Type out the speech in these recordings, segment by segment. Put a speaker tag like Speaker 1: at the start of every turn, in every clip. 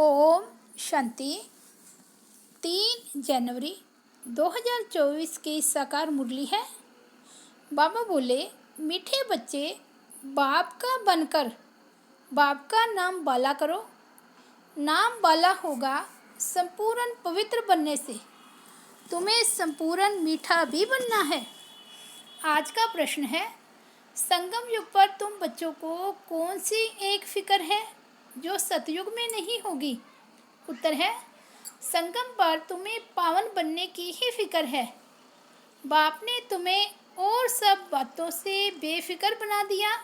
Speaker 1: ओम शांति। 3 जनवरी 2024 की साकार मुरली है। बाबा बोले, मीठे बच्चे, बाप का बनकर बाप का नाम बाला करो। नाम बाला होगा संपूर्ण पवित्र बनने से। तुम्हें संपूर्ण मीठा भी बनना है। आज का प्रश्न है, संगम युग पर तुम बच्चों को कौन सी एक फिक्र है जो सतयुग में नहीं होगी? उत्तर है, संगम पर तुम्हें पावन बनने की ही फिक्र है। बाप ने तुम्हें और सब बातों से बेफिक्र बना दिया।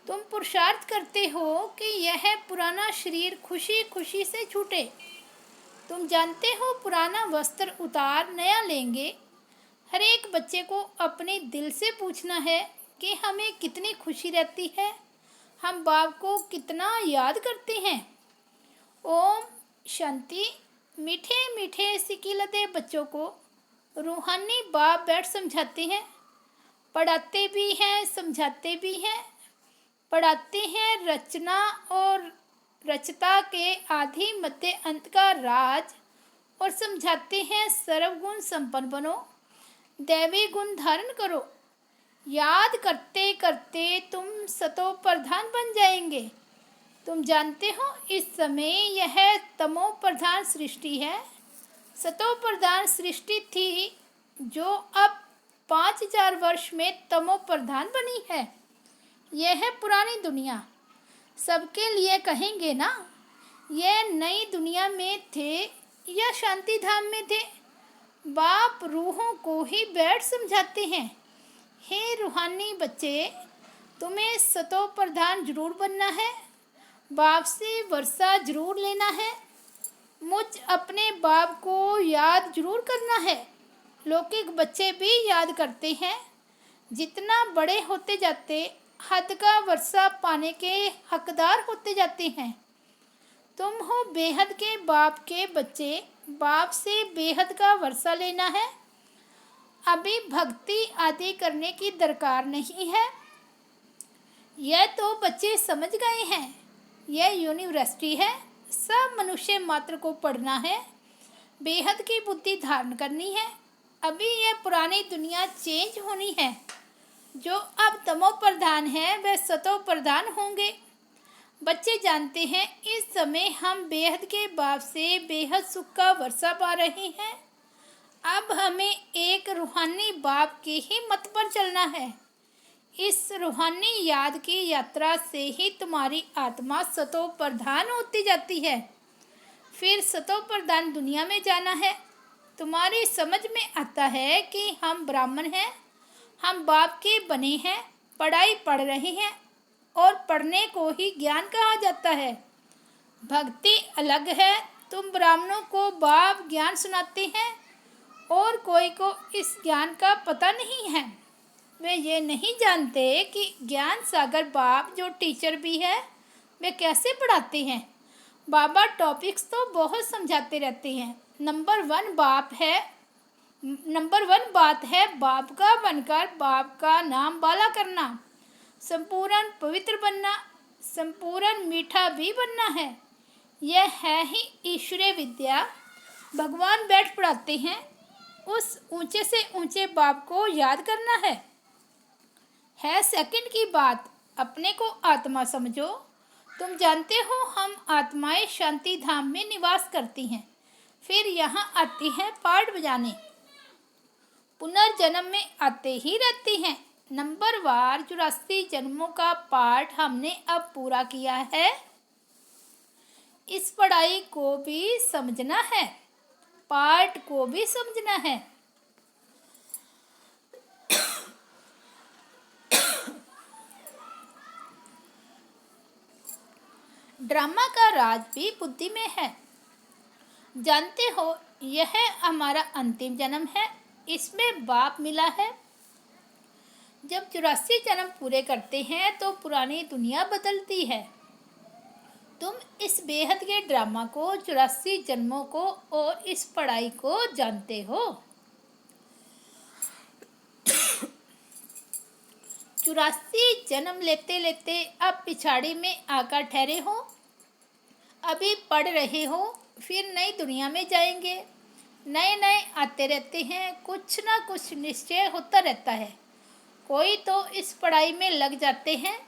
Speaker 1: तुम पुरुषार्थ करते हो कि यह पुराना शरीर खुशी खुशी से छूटे। तुम जानते हो पुराना वस्त्र उतार नया लेंगे। हर एक बच्चे को अपने दिल से पूछना है कि हमें कितनी खुशी रहती है, हम बाप को कितना याद करते हैं। ओम शांति। मीठे मीठे सिकिलते बच्चों को रूहानी बाप बैठ समझाते हैं, पढ़ाते भी हैं, समझाते भी हैं। पढ़ाते हैं रचना और रचता के आदि मध्य अंत का राज, और समझाते हैं सर्वगुण संपन्न बनो, दैवी गुण धारण करो। याद करते करते तुम सतो प्रधान बन जाएंगे। तुम जानते हो इस समय यह तमो प्रधान सृष्टि है। सतो प्रधान सृष्टि थी जो अब 5000 वर्ष में तमो प्रधान बनी है। यह है पुरानी दुनिया। सबके लिए कहेंगे ना, यह नई दुनिया में थे या शांति धाम में थे? बाप रूहों को ही बैठ समझाते हैं, हे रूहानी बच्चे, तुम्हें सतो प्रधान जरूर बनना है। बाप से वर्षा जरूर लेना है। मुझ अपने बाप को याद जरूर करना है। लौकिक बच्चे भी याद करते हैं। जितना बड़े होते जाते, हद का वर्षा पाने के हकदार होते जाते हैं। तुम हो बेहद के बाप के बच्चे। बाप से बेहद का वर्षा लेना है। अभी भक्ति आदि करने की दरकार नहीं है। यह तो बच्चे समझ गए हैं। यह यूनिवर्सिटी है। सब मनुष्य मात्र को पढ़ना है, बेहद की बुद्धि धारण करनी है। अभी यह पुरानी दुनिया चेंज होनी है। जो अब तमो प्रधान है वह सतो प्रधान होंगे। बच्चे जानते हैं इस समय हम बेहद के बाप से बेहद सुख का वर्षा पा रहे हैं। अब हमें एक रूहानी बाप के ही मत पर चलना है। इस रूहानी याद की यात्रा से ही तुम्हारी आत्मा सतो प्रधान होती जाती है। फिर सतो प्रधान दुनिया में जाना है। तुम्हारी समझ में आता है कि हम ब्राह्मण हैं, हम बाप के बने हैं, पढ़ाई पढ़ रहे हैं, और पढ़ने को ही ज्ञान कहा जाता है। भक्ति अलग है। तुम ब्राह्मणों को बाप ज्ञान सुनाते हैं और कोई को इस ज्ञान का पता नहीं है। वे ये नहीं जानते कि ज्ञान सागर बाप जो टीचर भी है वे कैसे पढ़ाते हैं। बाबा टॉपिक्स तो बहुत समझाते रहते हैं। नंबर 1 बात है बाप का बनकर बाप का नाम बाला करना, संपूर्ण पवित्र बनना, संपूर्ण मीठा भी बनना है। यह है ही ईश्वरीय विद्या। भगवान बैठ पढ़ाते हैं। उस ऊंचे से ऊंचे बाप को याद करना है सेकंड की बात। अपने को आत्मा समझो। तुम जानते हो हम आत्माएं शांति धाम में निवास करती हैं। फिर यहाँ आती हैं पाठ बजाने। पुनर्जन्म में आते ही रहती हैं। नंबर वार 84 जन्मों का पाठ हमने अब पूरा किया है। इस पढ़ाई को भी समझना है, पाठ को भी समझना है। ड्रामा का राज भी बुद्धि में है। जानते हो यह हमारा अंतिम जन्म है। इसमें बाप मिला है। जब 84 जन्म पूरे करते हैं तो पुरानी दुनिया बदलती है। तुम इस बेहद के ड्रामा को, 84 जन्मों को और इस पढ़ाई को जानते हो। 84 जन्म लेते लेते अब पिछाड़ी में आकर ठहरे हो। अभी पढ़ रहे हो, फिर नई दुनिया में जाएंगे। नए नए आते रहते हैं, कुछ ना कुछ निश्चय होता रहता है। कोई तो इस पढ़ाई में लग जाते हैं।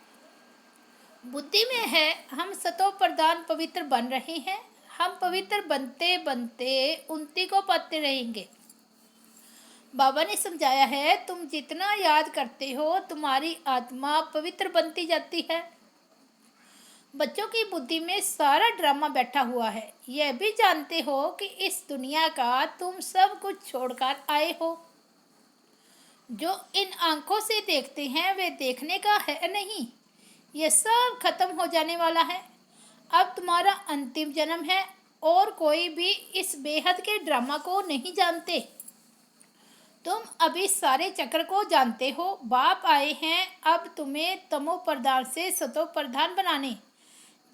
Speaker 1: बुद्धि में है हम सतो प्रधान पवित्र बन रहे हैं। हम पवित्र बनते बनते उन्नति को पाते रहेंगे। बाबा ने समझाया है, तुम जितना याद करते हो तुम्हारी आत्मा पवित्र बनती जाती है। बच्चों की बुद्धि में सारा ड्रामा बैठा हुआ है। यह भी जानते हो कि इस दुनिया का तुम सब कुछ छोड़कर आए हो। जो इन आंखों से देखते हैं वे देखने का है नहीं। यह सब खत्म हो जाने वाला है। अब तुम्हारा अंतिम जन्म है और कोई भी इस बेहद के ड्रामा को नहीं जानते। तुम अभी सारे चक्र को जानते हो। बाप आए हैं अब तुम्हें तमो प्रधान से सतो प्रधान बनाने।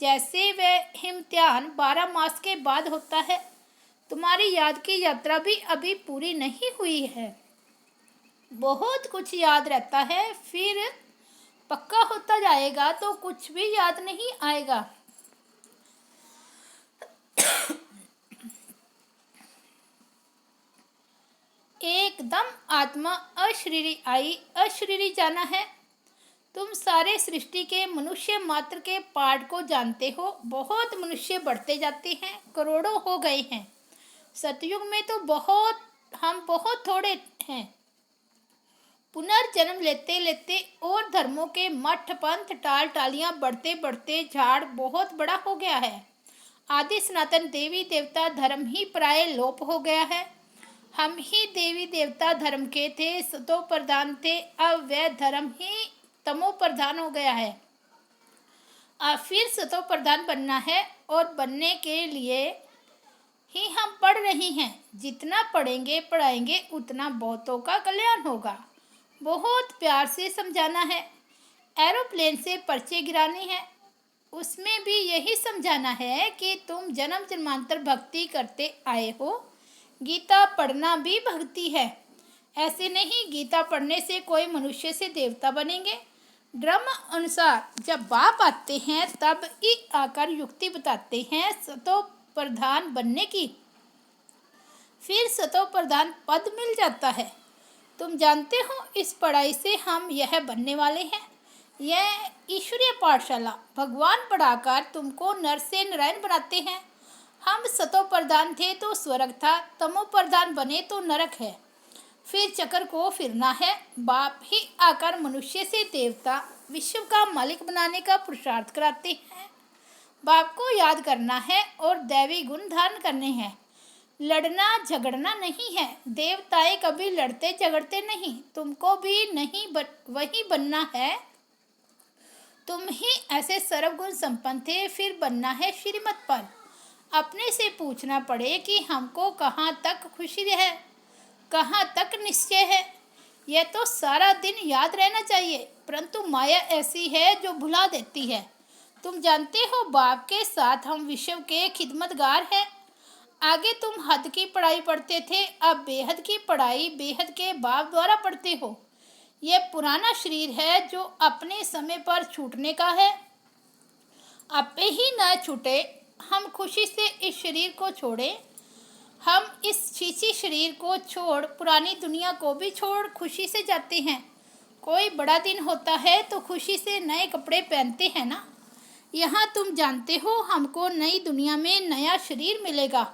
Speaker 1: जैसे वह इम्तिहान 12 मास के बाद होता है, तुम्हारी याद की यात्रा भी अभी पूरी नहीं हुई है। बहुत कुछ याद रहता है, फिर पक्का होता जाएगा तो कुछ भी याद नहीं आएगा। एकदम आत्मा अशरीरी आई, अशरीरी जाना है। तुम सारे सृष्टि के मनुष्य मात्र के पार्ट को जानते हो। बहुत मनुष्य बढ़ते जाते हैं, करोड़ों हो गए हैं। सतयुग में तो हम बहुत थोड़े हैं। पुनर्जन्म लेते लेते और धर्मों के मठ पंथ टाल टालियाँ बढ़ते बढ़ते झाड़ बहुत बड़ा हो गया है। आदि सनातन देवी देवता धर्म ही प्राय लोप हो गया है। हम ही देवी देवता धर्म के थे, सतो प्रधान थे। अब वह धर्म ही तमो प्रधान हो गया है। अब फिर सतो प्रधान बनना है और बनने के लिए ही हम पढ़ रही हैं। जितना पढ़ेंगे पढ़ाएंगे उतना बहुतों का कल्याण होगा। बहुत प्यार से समझाना है। एरोप्लेन से पर्चे गिरानी है, उसमें भी यही समझाना है कि तुम जन्म जन्मांतर भक्ति करते आए हो। गीता पढ़ना भी भक्ति है। ऐसे नहीं गीता पढ़ने से कोई मनुष्य से देवता बनेंगे। ड्रम अनुसार जब बाप आते हैं तब ही आकर युक्ति बताते हैं सतो प्रधान बनने की। फिर सतो प्रधान पद मिल जाता है। तुम जानते हो इस पढ़ाई से हम यह बनने वाले हैं। यह ईश्वरीय पाठशाला भगवान पढ़ाकर तुमको नर से नारायण बनाते हैं। हम सतो प्रधान थे तो स्वर्ग था, तमो प्रधान बने तो नरक है। फिर चक्र को फिरना है। बाप ही आकर मनुष्य से देवता विश्व का मालिक बनाने का पुरुषार्थ कराते हैं। बाप को याद करना है और दैवी गुण धारण करने हैं। लड़ना झगड़ना नहीं है। देवताएं कभी लड़ते झगड़ते नहीं। तुमको भी नहीं वही बनना है। तुम ही ऐसे सर्वगुण संपन्न थे। फिर बनना है श्रीमत पर। अपने से पूछना पड़े कि हमको कहाँ तक खुशी है, कहाँ तक निश्चय है। यह तो सारा दिन याद रहना चाहिए, परंतु माया ऐसी है जो भुला देती है। तुम जानते हो बाप के साथ हम विश्व के खिदमतगार हैं। आगे तुम हद की पढ़ाई पढ़ते थे, अब बेहद की पढ़ाई बेहद के बाप द्वारा पढ़ते हो। यह पुराना शरीर है जो अपने समय पर छूटने का है। आपे ही न छूटे। हम खुशी से इस शरीर को छोड़ें। हम इस छीछी शरीर को छोड़ पुरानी दुनिया को भी छोड़ खुशी से जाते हैं। कोई बड़ा दिन होता है तो खुशी से नए कपड़े पहनते हैं ना। यहाँ तुम जानते हो हमको नई दुनिया में नया शरीर मिलेगा।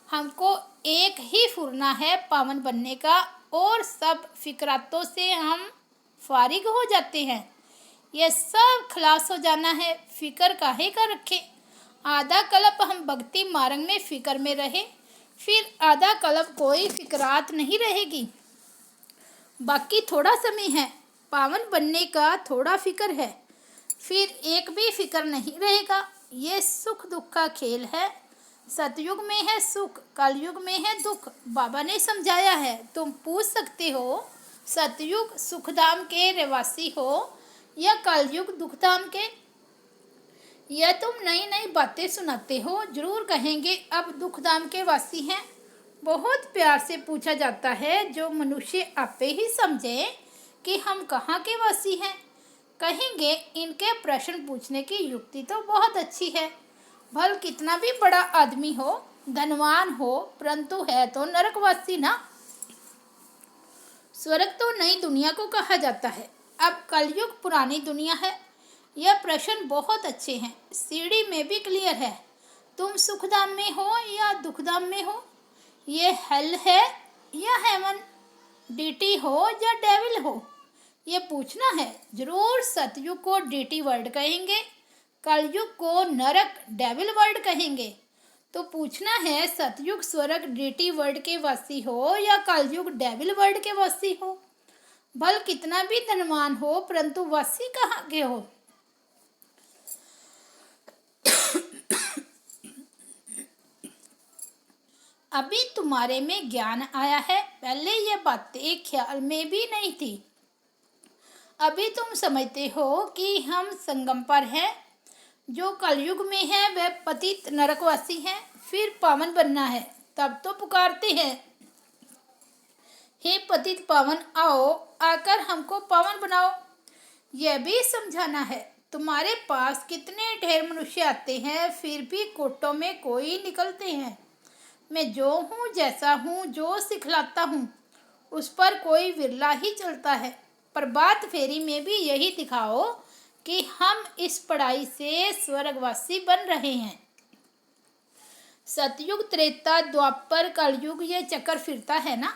Speaker 1: हमको एक ही फुरना है पावन बनने का और सब फिक्रातों से हम फारिग हो जाते हैं। यह सब खलास हो जाना है। फिक्र काहे का रखे। आधा कल्प हम भक्ति मार्ग में फिक्र में रहे, फिर आधा कल्प कोई फिक्रात नहीं रहेगी। बाकी थोड़ा समय है। पावन बनने का थोड़ा फिक्र है, फिर एक भी फिक्र नहीं रहेगा। ये सुख दुख का खेल है। सतयुग में है सुख, कलयुग में है दुख। बाबा ने समझाया है। तुम पूछ सकते हो सतयुग सुखधाम के रहवासी हो या कलयुग दुखधाम के। यह तुम नई नई बातें सुनाते हो। जरूर कहेंगे अब दुखधाम के वासी हैं। बहुत प्यार से पूछा जाता है। जो मनुष्य आपे ही समझे कि हम कहाँ के वासी हैं, कहेंगे इनके प्रश्न पूछने की युक्ति तो बहुत अच्छी है। भल कितना भी बड़ा आदमी हो, धनवान हो, परंतु है तो नरकवासी ना। स्वर्ग तो नई दुनिया को कहा जाता है। अब कलयुग पुरानी दुनिया है। यह प्रश्न बहुत अच्छे हैं। सीढ़ी में भी क्लियर है। तुम सुखधाम में हो या दुखधाम में हो? ये हेल है या हेवन? डीटी हो या डेविल हो? ये पूछना है। जरूर सतयुग को डीटी वर्ल्ड कहेंगे, कलयुग को नरक डेविल वर्ल्ड कहेंगे। तो पूछना है, सतयुग स्वर्ग डीटी वर्ल्ड के वासी हो या कलयुग डेविल वर्ल्ड के वासी हो? भल कितना भी धनवान हो, परंतु वासी कहाँ के हो? अभी तुम्हारे में ज्ञान आया है, पहले ये बातें ख्याल में भी नहीं थी। अभी तुम समझते हो कि हम संगम पर हैं। जो कलयुग में है वह पतित नरकवासी है, फिर पावन बनना है, तब तो पुकारते हैं, हे पतित पावन आओ, आकर हमको पावन बनाओ। यह भी समझाना है। तुम्हारे पास कितने ढेर मनुष्य आते हैं, फिर भी कोटों में कोई निकलते हैं। मैं जो हूँ, जैसा हूँ, जो सिखलाता हूँ, उस पर कोई विरला ही चलता है। प्रभात फेरी में भी यही दिखाओ कि हम इस पढ़ाई से स्वर्गवासी बन रहे हैं। सतयुग, त्रेता, द्वापर, कलयुग, ये चक्कर फिरता है ना।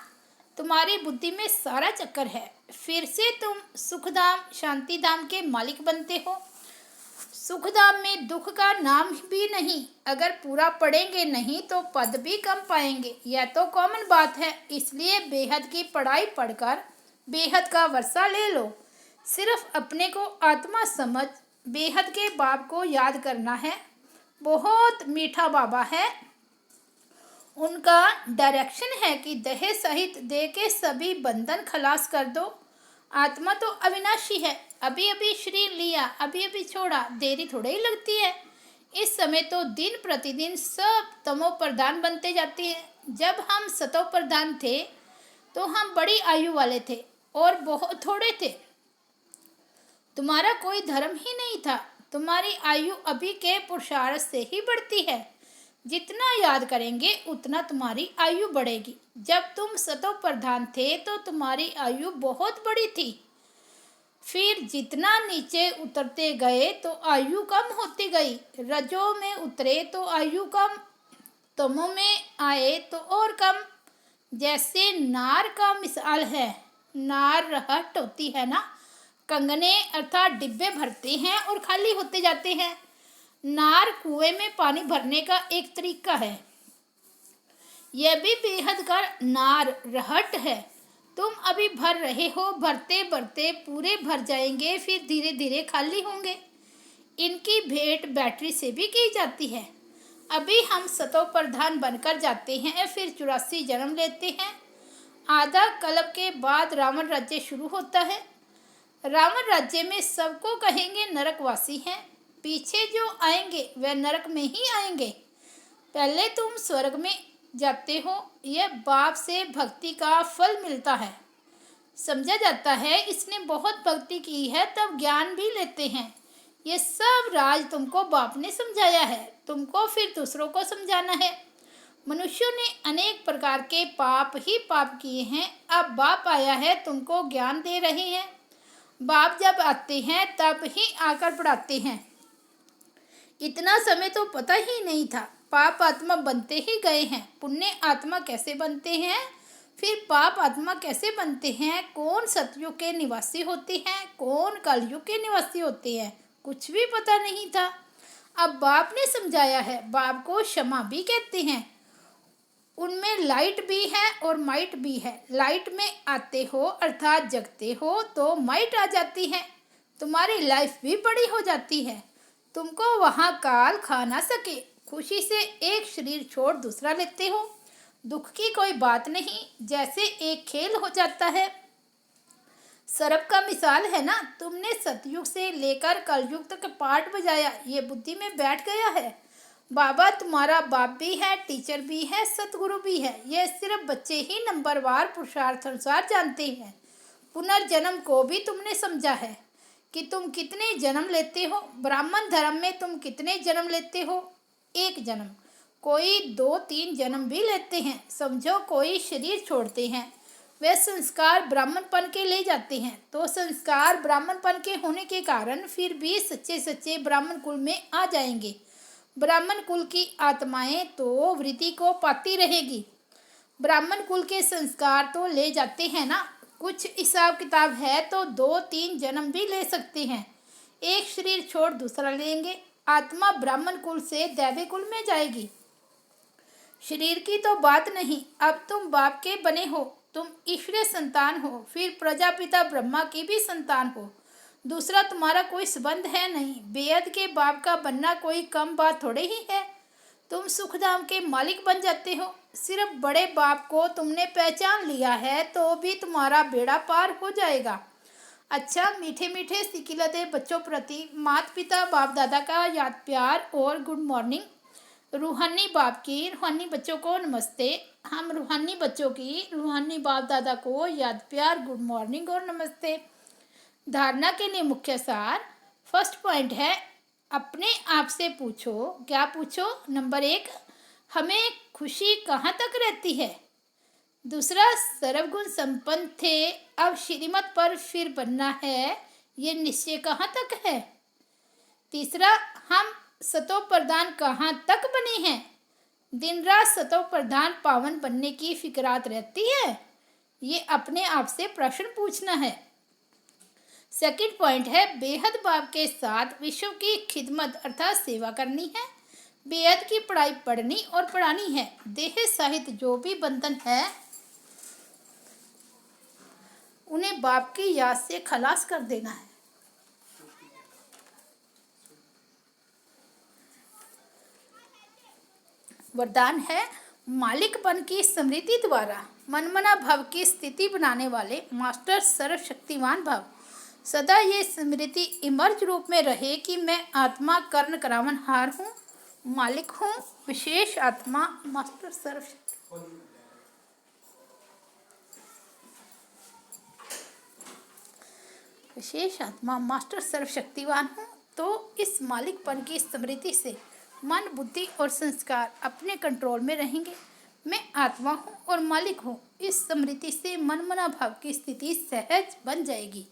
Speaker 1: तुम्हारी बुद्धि में सारा चक्कर है। फिर से तुम सुखधाम, शांतिधाम के मालिक बनते हो। सुखधाम में दुख का नाम भी नहीं। अगर पूरा पढ़ेंगे नहीं तो पद भी कम पाएंगे। यह तो कॉमन बात है। इसलिए बेहद की पढ़ाई पढ़कर बेहद का वर्षा ले लो। सिर्फ अपने को आत्मा समझ बेहद के बाप को याद करना है। बहुत मीठा बाबा है। उनका डायरेक्शन है कि देह सहित देह के सभी बंधन खलास कर दो। आत्मा तो अविनाशी है। अभी अभी शरीर लिया, अभी अभी छोड़ा, देरी थोड़ी ही लगती है। इस समय तो दिन प्रतिदिन सब तमो प्रधान बनते जाते हैं। जब हम सतो प्रधान थे तो हम बड़ी आयु वाले थे और बहुत थोड़े थे। तुम्हारा कोई धर्म ही नहीं था। तुम्हारी आयु अभी के पुरुषार्थ से ही बढ़ती है। जितना याद करेंगे उतना तुम्हारी आयु बढ़ेगी। जब तुम सतो प्रधान थे तो तुम्हारी आयु बहुत बड़ी थी। फिर जितना नीचे उतरते गए तो आयु कम होती गई। रजो में उतरे तो आयु कम, तमो में आए तो और कम। जैसे नार का मिसाल है। नार रहट होती है ना, कंगने अर्थात डिब्बे भरते हैं और खाली होते जाते हैं। नार कुएं में पानी भरने का एक तरीका है। यह भी बेहद का नार रहट है। तुम अभी भर रहे हो, भरते भरते पूरे भर जाएंगे, फिर धीरे धीरे खाली होंगे। इनकी भेंट बैटरी से भी की जाती है। अभी हम सतो प्रधान बनकर जाते हैं, फिर 84 जन्म लेते हैं। आधा कल्प के बाद रावण राज्य शुरू होता है। रावण राज्य में सबको कहेंगे नरकवासी हैं। पीछे जो आएंगे वह नरक में ही आएंगे। पहले तुम स्वर्ग में जाते हो। यह बाप से भक्ति का फल मिलता है। समझा जाता है इसने बहुत भक्ति की है, तब ज्ञान भी लेते हैं। ये सब राज तुमको बाप ने समझाया है। तुमको फिर दूसरों को समझाना है। मनुष्यों ने अनेक प्रकार के पाप ही पाप किए हैं। अब बाप आया है, तुमको ज्ञान दे रहे हैं। बाप जब आते हैं तब ही आकर पढ़ाते हैं। इतना समय तो पता ही नहीं था। पाप आत्मा बनते ही गए हैं। पुण्य आत्मा कैसे बनते हैं, फिर पाप आत्मा कैसे बनते हैं, कौन सतयुग के निवासी होते हैं, कौन कलयुग के निवासी होते हैं, कुछ भी पता नहीं था। अब बाप ने समझाया है। बाप को क्षमा भी कहते हैं। उनमें लाइट भी है और माइट भी है। लाइट में आते हो अर्थात जगते हो तो माइट आ जाती है। तुम्हारी लाइफ भी बड़ी हो जाती है। तुमको वहाँ काल खा ना सके। खुशी से एक शरीर छोड़ दूसरा लेते हो। दुख की कोई बात नहीं, जैसे एक खेल हो जाता है। सर्प का मिसाल है ना। तुमने सतयुग से लेकर कलयुग तक पाठ बजाया, ये बुद्धि में बैठ गया है। बाबा तुम्हारा बाप भी है, टीचर भी है, सतगुरु भी है। यह सिर्फ बच्चे ही नंबरवार पुरुषार्थ अनुसार जानते हैं। पुनर्जन्म को भी तुमने समझा है कि तुम कितने जन्म लेते हो। ब्राह्मण धर्म में तुम कितने जन्म लेते हो। एक जन्म, कोई 2-3 जन्म भी लेते हैं। समझो कोई शरीर छोड़ते हैं, वे संस्कार ब्राह्मणपन के ले जाते हैं, तो संस्कार ब्राह्मणपन के होने के कारण फिर भी सच्चे सच्चे ब्राह्मण कुल में आ जाएंगे। ब्राह्मण कुल की आत्माएं तो वृत्ति को पाती रहेगी। ब्राह्मण कुल के संस्कार तो ले जाते हैं ना, कुछ हिसाब किताब है तो 2-3 जन्म भी ले सकते हैं। एक शरीर छोड़ दूसरा लेंगे, आत्मा ब्राह्मण कुल से दैवी कुल में जाएगी। शरीर की तो बात नहीं, अब तुम बाप के बने हो, तुम ईश्वरीय संतान हो, फिर प्रजापिता ब्रह्मा की भी संतान हो। दूसरा तुम्हारा कोई संबंध है नहीं। बेअद के बाप का बनना कोई कम बात थोड़े ही है। तुम सुखधाम के मालिक बन जाते हो। सिर्फ बड़े बाप को तुमने पहचान लिया है तो भी तुम्हारा बेड़ा पार हो जाएगा। अच्छा, मीठे मीठे सिकिलते बच्चों प्रति माता पिता बाप दादा का याद प्यार और गुड मॉर्निंग। रूहानी बाप की रूहानी बच्चों को नमस्ते। हम रूहानी बच्चों की रूहानी बाप दादा को याद प्यार, गुड मॉर्निंग और नमस्ते। धारणा के लिए मुख्य सार। फर्स्ट पॉइंट है, अपने आप से पूछो। क्या पूछो? नंबर 1, हमें खुशी कहाँ तक रहती है। दूसरा, सर्वगुण संपन्न थे, अब श्रीमत पर फिर बनना है, ये निश्चय कहाँ तक है। तीसरा, हम सतो प्रधान कहाँ तक बने हैं। दिन रात सतो प्रधान पावन बनने की फिक्रात रहती है, ये अपने आप से प्रश्न पूछना है। सेकंड पॉइंट है, बेहद बाप के साथ विश्व की खिदमत अर्थात सेवा करनी है। बेहद की पढ़ाई पढ़नी और पढ़ानी है। देह सहित जो भी बंधन है उन्हें बाप की याद से खलास कर देना है। वरदान है, मालिकपन की स्मृति द्वारा मनमना भाव की स्थिति बनाने वाले मास्टर सर्वशक्तिमान भाव। सदा ये स्मृति इमर्ज रूप में रहे कि मैं आत्मा कर्ण करावन हार हूँ, मालिक हूँ, विशेष आत्मा मास्टर सर्वशक्ति। विशेष आत्मा मास्टर सर्वशक्तिवान हूँ। तो इस मालिकपन की स्मृति से मन, बुद्धि और संस्कार अपने कंट्रोल में रहेंगे। मैं आत्मा हूँ और मालिक हूँ। इस स्मृति से मनमना भाव की स्थिति सहज बन जाएगी।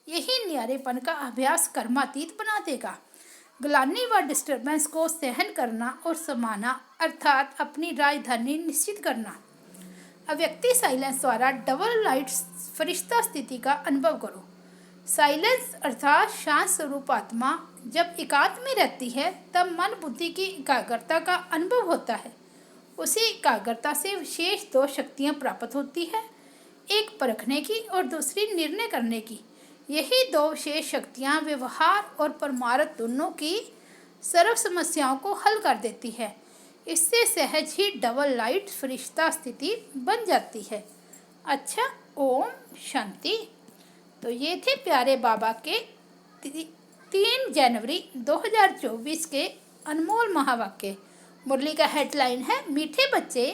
Speaker 1: यही न्यारेपन का अभ्यास कर्मातीत बना देगा। ग्लानि व डिस्टर्बेंस को सहन करना और समाना अर्थात अपनी राजधानी निश्चित करना। अव्यक्ति साइलेंस द्वारा डबल लाइट फरिश्ता स्थिति का अनुभव करो। साइलेंस अर्थात शांत स्वरूप आत्मा जब एकांत में रहती है तब मन बुद्धि की एकाग्रता का अनुभव होता है। उसी एकाग्रता से विशेष 2 शक्तियाँ प्राप्त होती है, एक परखने की और दूसरी निर्णय करने की। यही 2 विशेष शक्तियाँ व्यवहार और परमार्थ दोनों की सर्व समस्याओं को हल कर देती है। इससे सहज ही डबल लाइट फरिश्ता स्थिति बन जाती है। अच्छा, ओम शांति। तो ये थे प्यारे बाबा के 3 जनवरी 2024 के अनमोल महावाक्य। मुरली का हेडलाइन है, मीठे बच्चे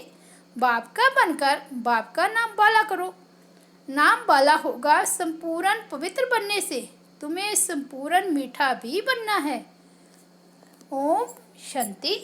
Speaker 1: बाप का बनकर बाप का नाम बाला करो। नाम बाला होगा संपूर्ण पवित्र बनने से। तुम्हें संपूर्ण मीठा भी बनना है। ओम शांति।